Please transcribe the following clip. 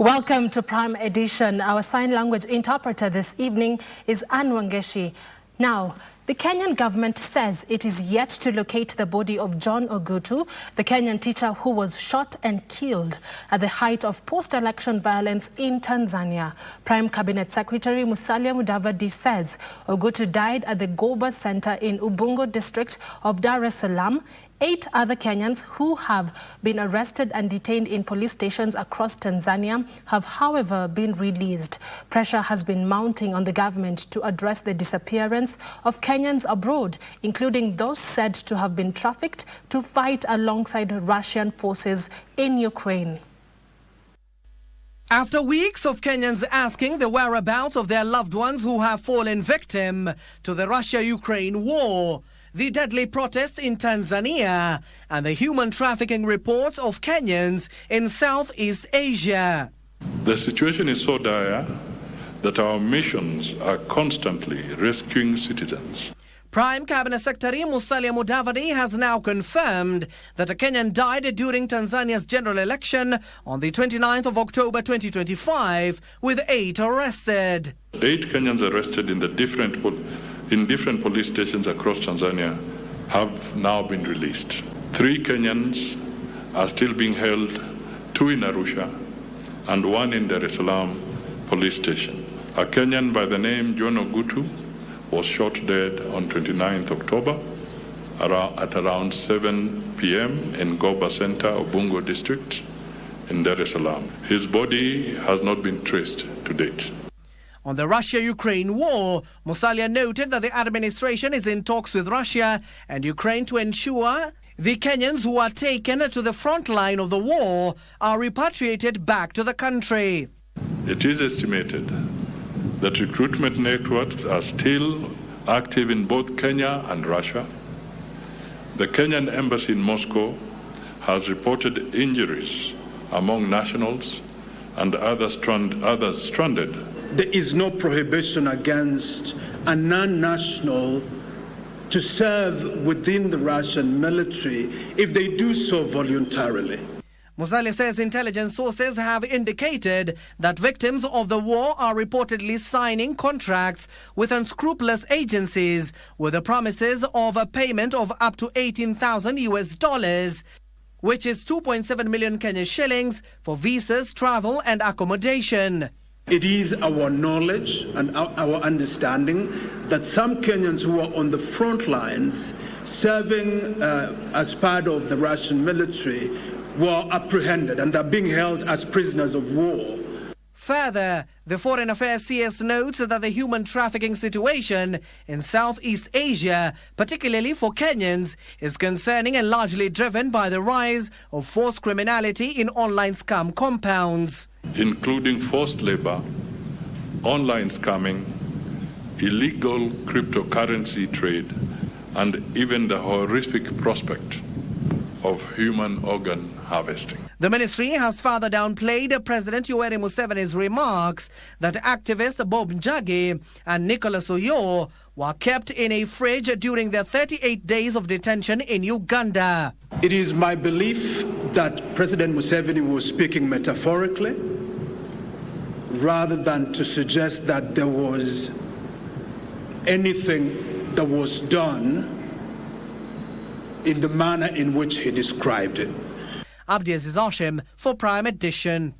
Welcome to Prime Edition. Our sign language interpreter this evening is Anne Wangeshi. Now, the Kenyan government says it is yet to locate the body of John Ogutu, the Kenyan teacher who was shot and killed at the height of post-election violence in Tanzania. Prime Cabinet Secretary Musalia Mudavadi says Ogutu died at the Goba Centre in Ubungo district of Dar es Salaam. 8 other Kenyans who have been arrested and detained in police stations across Tanzania have, however, been released. Pressure has been mounting on the government to address the disappearance of Kenyans abroad, including those said to have been trafficked to fight alongside Russian forces in Ukraine. After weeks of Kenyans asking the whereabouts of their loved ones who have fallen victim to the Russia-Ukraine war, the deadly protests in Tanzania, and the human trafficking reports of Kenyans in Southeast Asia. The situation is so dire that our missions are constantly rescuing citizens. Prime Cabinet Secretary Musalia Mudavadi has now confirmed that a Kenyan died during Tanzania's general election on the 29th of October 2025, with 8 arrested. 8 Kenyans arrested in different police stations across Tanzania have now been released. 3 Kenyans are still being held, 2 in Arusha and 1 in Dar es Salaam police station. A Kenyan by the name John Ogutu was shot dead on 29th October at around 7 p.m. in Goba Centre, Ubungo district in Dar es Salaam. His body has not been traced to date. On the Russia-Ukraine war, Musalia noted that the administration is in talks with Russia and Ukraine to ensure the Kenyans who are taken to the front line of the war are repatriated back to the country. It is estimated that recruitment networks are still active in both Kenya and Russia. The Kenyan embassy in Moscow has reported injuries among nationals and others stranded. There is no prohibition against a non-national to serve within the Russian military if they do so voluntarily. Musalia says intelligence sources have indicated that victims of the war are reportedly signing contracts with unscrupulous agencies with the promises of a payment of up to $18,000, which is 2.7 million Kenyan shillings, for visas, travel and accommodation. It is our knowledge and our understanding that some Kenyans who are on the front lines serving as part of the Russian military were apprehended and are being held as prisoners of war. Further, the Foreign Affairs CS notes that the human trafficking situation in Southeast Asia, particularly for Kenyans, is concerning and largely driven by the rise of forced criminality in online scam compounds, including forced labor, online scamming, illegal cryptocurrency trade, and even the horrific prospect of human organ harvesting. The ministry has further downplayed President Yoweri Museveni's remarks that activists Bob Njagi and Nicholas Oyo were kept in a fridge during their 38 days of detention in Uganda. It is my belief that President Museveni was speaking metaphorically, rather than to suggest that there was anything that was done in the manner in which he described it. Abdiaziz Hashim for Prime Edition.